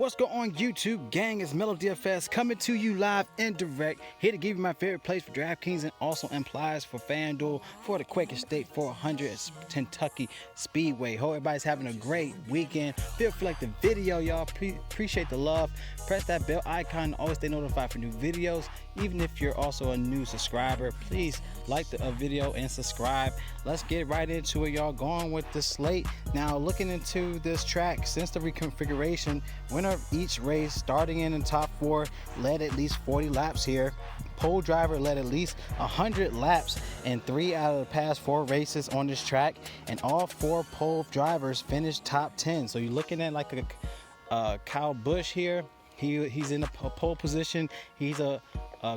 What's going on, YouTube gang? It's Melo DFS coming to you live and direct, here to give you my favorite plays for DraftKings and also implies for FanDuel for the QUAKER State 400 at Kentucky Speedway. Hope everybody's having a great weekend. Feel free to like the video, y'all. Appreciate the love. Press that bell icon to always stay notified for new videos. Even if you're also a new subscriber, please like the video and subscribe. Let's get right into it, y'all. Going with the slate. Now, looking into this track, since the reconfiguration, winner of each race starting in the top 4 led at least 40 laps here. Pole driver led at least 100 laps in 3 out of the past 4 races on this track, and all 4 pole drivers finished top 10. So you're looking at like a Kyle Busch here. He's in a pole position. He's a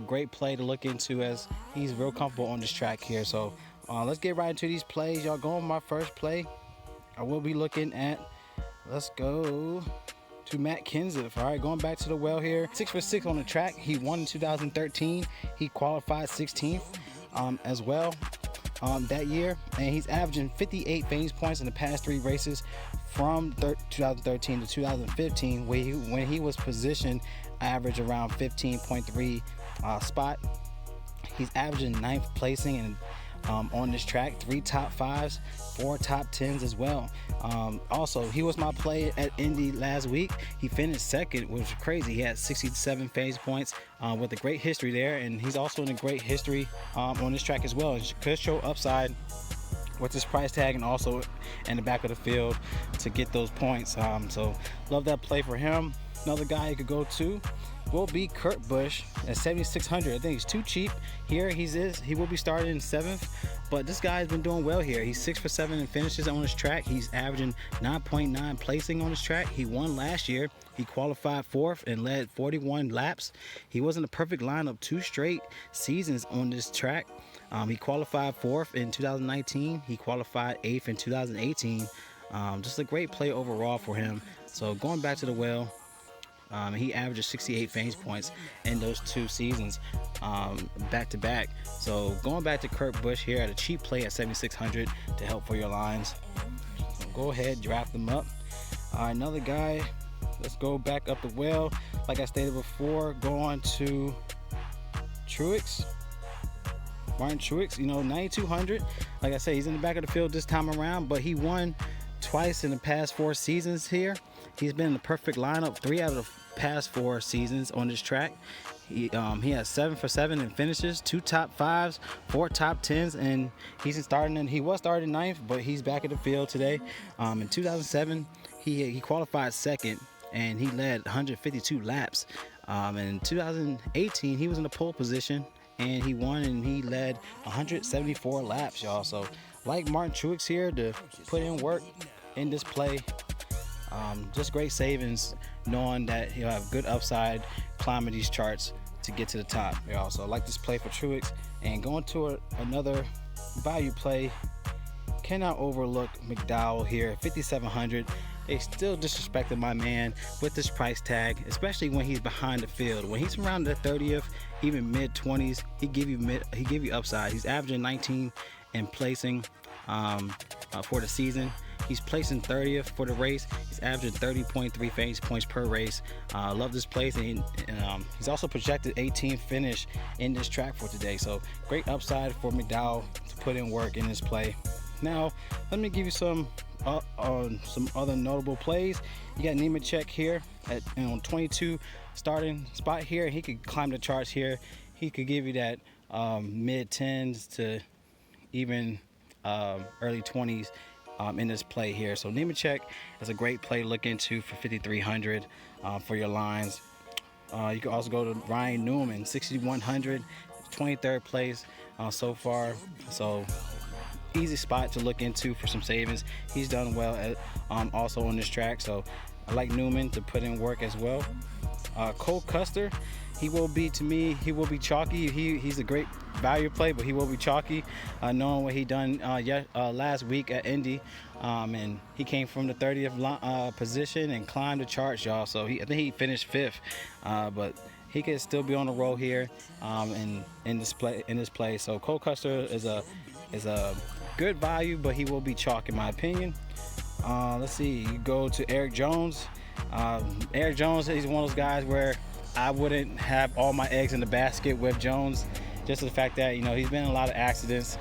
great play to look into as he's real comfortable on this track here. So let's get right into these plays, y'all. Going with my first play, I will be looking at, let's go to Matt Kenseth. All right, going back to the well here, 6 for 6 on the track. He won in 2013. He qualified 16th as well that year, and he's averaging 58 finish points in the past 3 races from 2013 to 2015, when he was positioned average around 15.3 spot. He's averaging 9th placing and on this track, 3 top 5s, 4 top 10s as well. Also, he was my play at Indy last week. He finished second, which was crazy. He had 67 finish points with a great history there, and he's also in a great history on this track as well. It could show upside with this price tag and also in the back of the field to get those points. So love that play for him. Another guy you could go to will be Kurt Busch at 7,600. I think he's too cheap here. He will be starting in 7th, but this guy's been doing well here. He's 6 for 7 in finishes on his track. He's averaging 9.9 placing on his track. He won last year. He qualified 4th and led 41 laps. He was in the perfect lineup 2 straight seasons on this track. He qualified 4th in 2019. He qualified 8th in 2018. Just a great play overall for him. So going back to the well, he averages 68 finish points in those 2 seasons back to back. So going back to Kurt Busch here at a cheap play at 7,600 to help for your lines. So go ahead, draft them up. Another guy, let's go back up the well. Like I stated before, go on to Truex. Martin Truex, 9,200. Like I said, he's in the back of the field this time around, but he won twice in the past 4 seasons here. He's been in the perfect lineup 3 out of the past 4 seasons on this track. He has 7 for 7 in finishes, 2 top 5s, 4 top 10s, and he was starting 9th, but he's back in the field today. In 2007, he qualified 2nd, and he led 152 laps. And in 2018, he was in the pole position, and he won, and he led 174 laps, y'all. So like Martin Truex here to put in work in this play. Just great savings, knowing that he'll have good upside climbing these charts to get to the top. Y'all, so I like this play for Truex. And going to another value play, cannot overlook McDowell here, 5,700. They still disrespected my man with this price tag, especially when he's behind the field. When he's around the 30th, even mid 20s, he give you upside. He's averaging 19 in placing for the season. He's placing 30th for the race. He's averaging 30.3 finish points per race. Love this place, and he's also projected 18th finish in this track for today. So great upside for McDowell to put in work in this play. Now let me give you some other notable plays. You got Nemechek here at 22 starting spot here. He could climb the charts here. He could give you that mid 10s to even early 20s in this play here. So Nemechek is a great play to look into for 5,300 for your lines. You can also go to Ryan Newman, 6,100, 23rd place so far. So easy spot to look into for some savings. He's done well at, also on this track. So I like Newman to put in work as well. Custer, he will be chalky. He's a great value play, but he will be chalky, knowing what he done last week at Indy, and he came from the 30th position and climbed the charts, y'all. So I think he finished 5th, but he could still be on the roll here in this play. So Custer is a good value, but he will be chalk in my opinion. Let's see, you go to Erik Jones. Erik Jones, he's one of those guys where I wouldn't have all my eggs in the basket with Jones, just the fact that, you know, he's been in a lot of accidents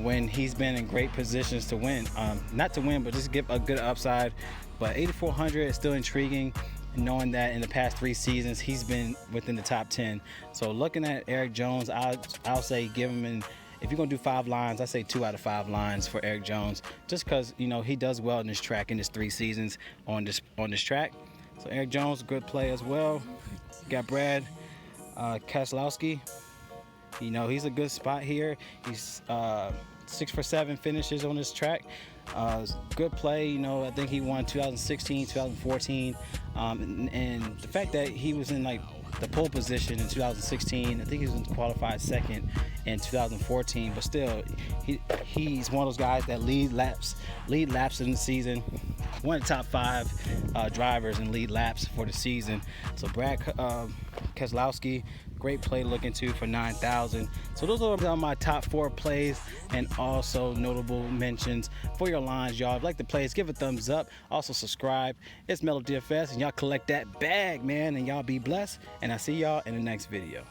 when he's been in great positions to win. Not to win, but just give a good upside. But 8,400 is still intriguing, knowing that in the past 3 seasons he's been within the top 10. So looking at Erik Jones, I'll say give him in. If you're gonna do 5 lines, I say 2 out of 5 lines for Erik Jones, just because, you know, he does well in this track in his 3 seasons on this track. So Erik Jones, good play as well. Got Brad Keselowski. You know, he's a good spot here. He's 6 for 7 finishes on this track. Good play. You know, I think he won 2016, 2014, and the fact that he was in like the pole position in 2016, I think he was qualified second in 2014, but still, he's one of those guys that lead laps in the season. One of the top 5 drivers in lead laps for the season. So Brad Keselowski, great play to look into for 9,000. So those are my top 4 plays and also notable mentions for your lines, y'all. If you like the plays, give a thumbs up. Also subscribe. It's Melo DFS, and y'all collect that bag, man, and y'all be blessed. And I see y'all in the next video.